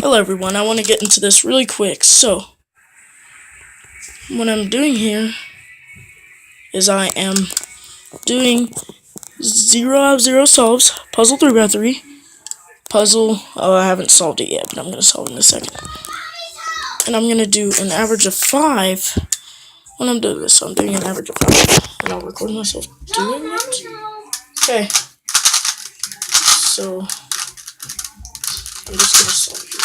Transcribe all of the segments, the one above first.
Hello everyone, I want to get into this really quick. So, what I'm doing here is I am doing 0 out of 0 solves, puzzle 3x3, puzzle, I haven't solved it yet, but I'm going to solve it in a second. And I'm going to do an average of 5 when I'm doing this. So I'm doing an average of 5, and I'll record myself doing it. Okay, so I'm just going to solve it here.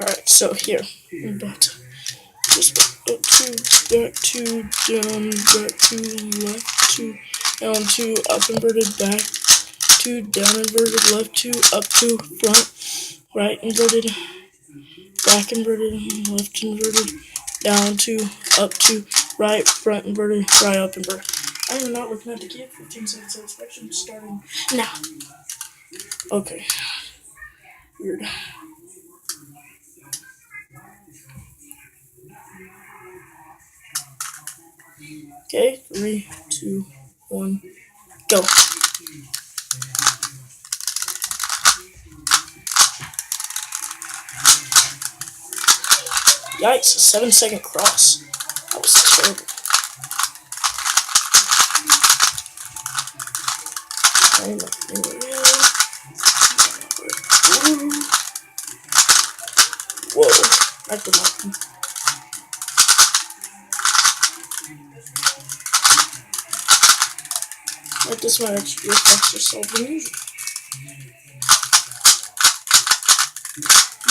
Alright, so here, I'm about to just up 2, back 2, down, back 2, left 2, down 2, up inverted, back 2, down inverted, left 2, up 2, front, right inverted, back inverted, left inverted, down 2, up 2, right, front inverted, right, up inverted. I am not looking at the kid. 15 seconds satisfaction starting now. Okay. Weird. Okay, 3, 2, 1, go. Yikes, a 7-second cross. That was terrible. Whoa, I did not. Like this might actually be a faster solve than usual.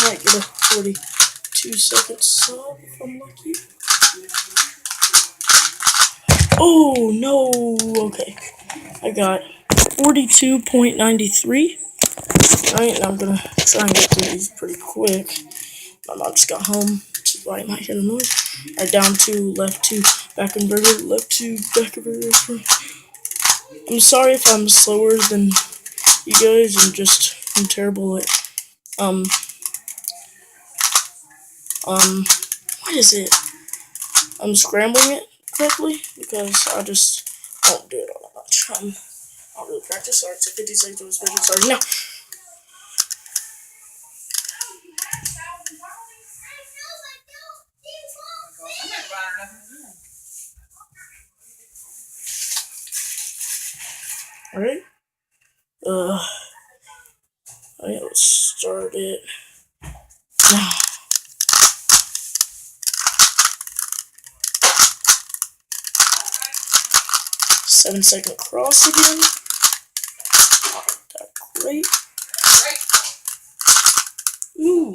Might get a 42-second solve if I'm lucky. Oh no! Okay, I got 42.93. Alright, and I'm gonna try and get through these pretty quick. My mom just got home, which is why I might hear the noise. Alright, down 2, left 2, back inverted, left 2, back inverted. I'm sorry if I'm slower than you guys. I'm terrible at what is it? I'm scrambling it correctly because I just don't do it all that much. I don't really practice. Alright, so 50 seconds of special starting now. Alright. Alright, let's start it now. Seven-second cross again. Not that great. Ooh.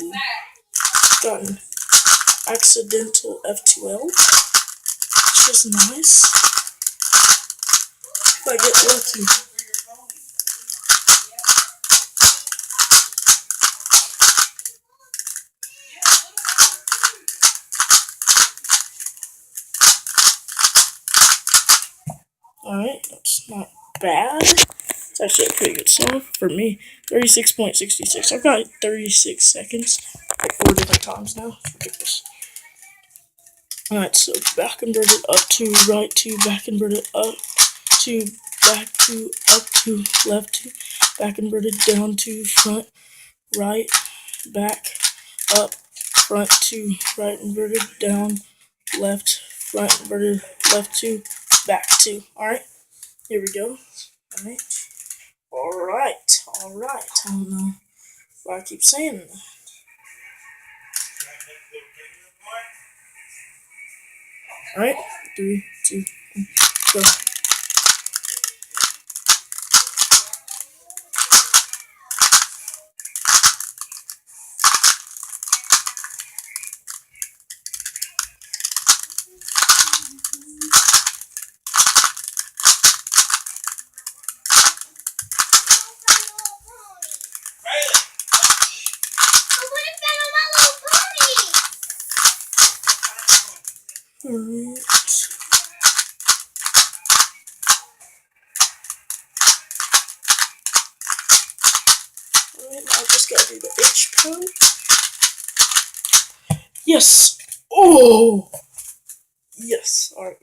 Got an accidental F2L. Which is nice. If I get lucky. Alright, that's not bad. It's actually a pretty good solve for me. 36.66. I've got 36 seconds. Like 4 different times now. Ridiculous. Alright, so back inverted, up 2, right 2, back inverted, up 2, back 2, up 2, left 2, back inverted, down 2, front, right, back, up, front 2, right inverted, down, left, front inverted, left 2, back 2. Alright, here we go. Alright. I don't know why I keep saying that. Alright, 3, 2, 1, go. Alright. I just gotta do the H code. Yes! Oh! Yes, alright.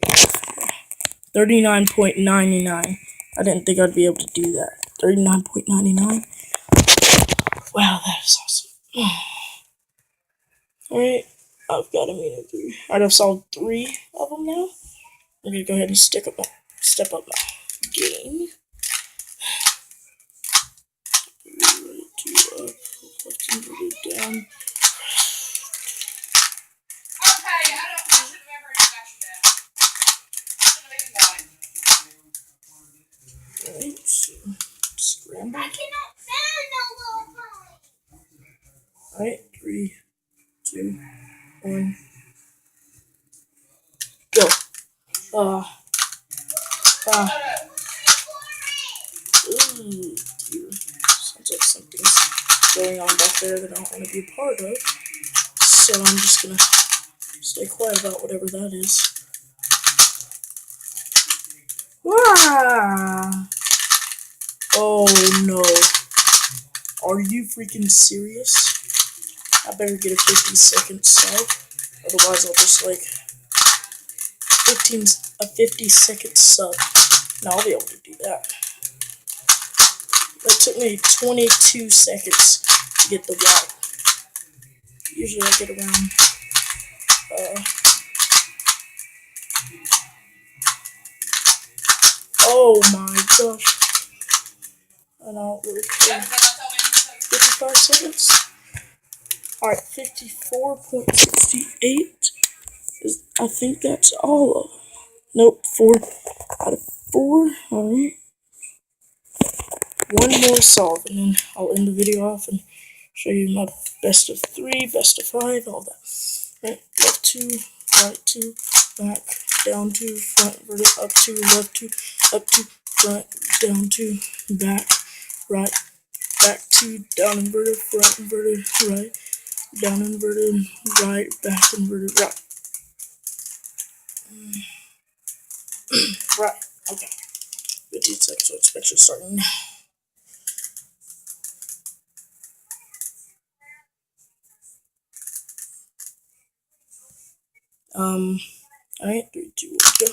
39.99. I didn't think I'd be able to do that. 39.99. Wow, that is awesome. Alright, I've got a mean of 3. Alright, I've solved 3 of them now. I'm gonna go ahead and step up my game. Right, 2 up, left inverted down. Alright, so scramble. Alright, 3, 2, 1, go. Ooh, dear. Sounds like something's going on back there that I don't want to be a part of. So I'm just gonna stay quiet about whatever that is. Ah! Oh no. Are you freaking serious? I better get a 50-second sub. Otherwise I'll just like a 50-second sub. Now I'll be able to do that. It took me 22 seconds to get the white. Usually I get around oh my gosh. I don't really care. 55 seconds? Alright, 54.68 is, I think that's all of them. Nope, 4 out of 4. Alright. One more solve, and then I'll end the video off and show you my best of 3, best of 5, all that. Right, left 2, right 2, back, down 2, front, inverted, up 2, left 2, up 2, front, down 2, back, right, back 2, down inverted, front inverted, right, down inverted, right, back inverted, right. Right, okay. 15 seconds, so it's actually starting now. Alright, 3, 2, 1, go.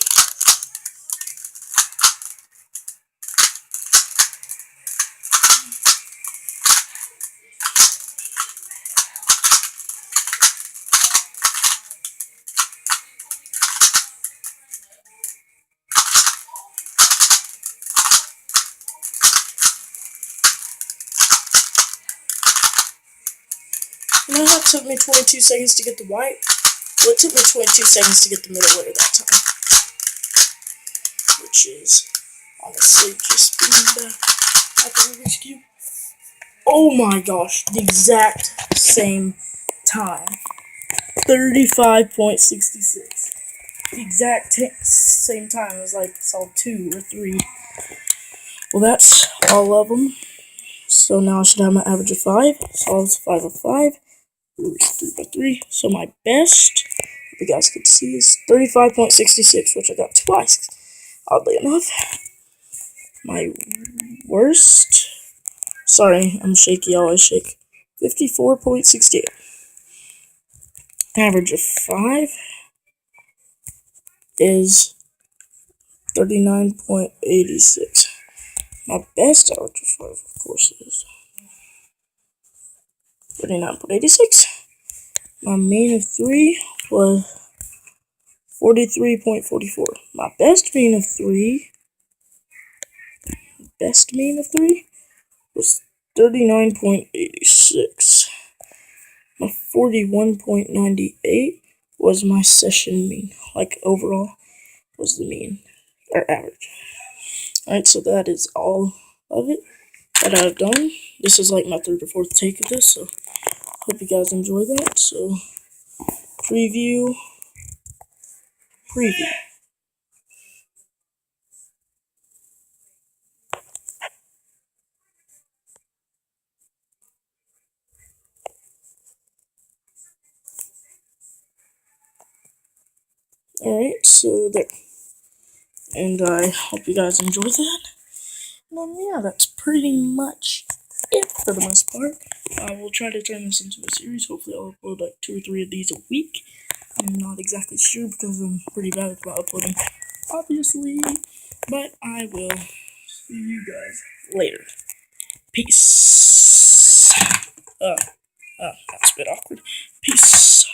You know how it took me 22 seconds to get the white? Well, it took me 22 seconds to get the middle layer that time. Which is, honestly, just being back at the Rubik's Cube. Oh my gosh, the exact same time. 35.66. The exact same time. It was like solved 2 or 3. Well, that's all of them. So now I should have my average of 5. Solves 5 of 5. Rubik's 3 by 3. So my best, if you guys could see, is 35.66, which I got twice, oddly enough. My worst, sorry, I'm shaky, I always shake. 54.68. Average of 5 is 39.86. My best average of 5, of course, is 39.86. My mean of 3 was 43.44. My best mean of 3 was 39.86. My 41.98 was my session mean, like overall was the mean, or average. Alright, so that is all of it that I've done. This is like my 3rd or 4th take of this, so hope you guys enjoy that. So, preview. Alright, so there. And I hope you guys enjoyed that. And yeah, that's pretty much it for the most part. I will try to turn this into a series. Hopefully I'll upload like 2 or 3 of these a week. I'm not exactly sure because I'm pretty bad about uploading, obviously. But I will see you guys later. Peace. That's a bit awkward. Peace.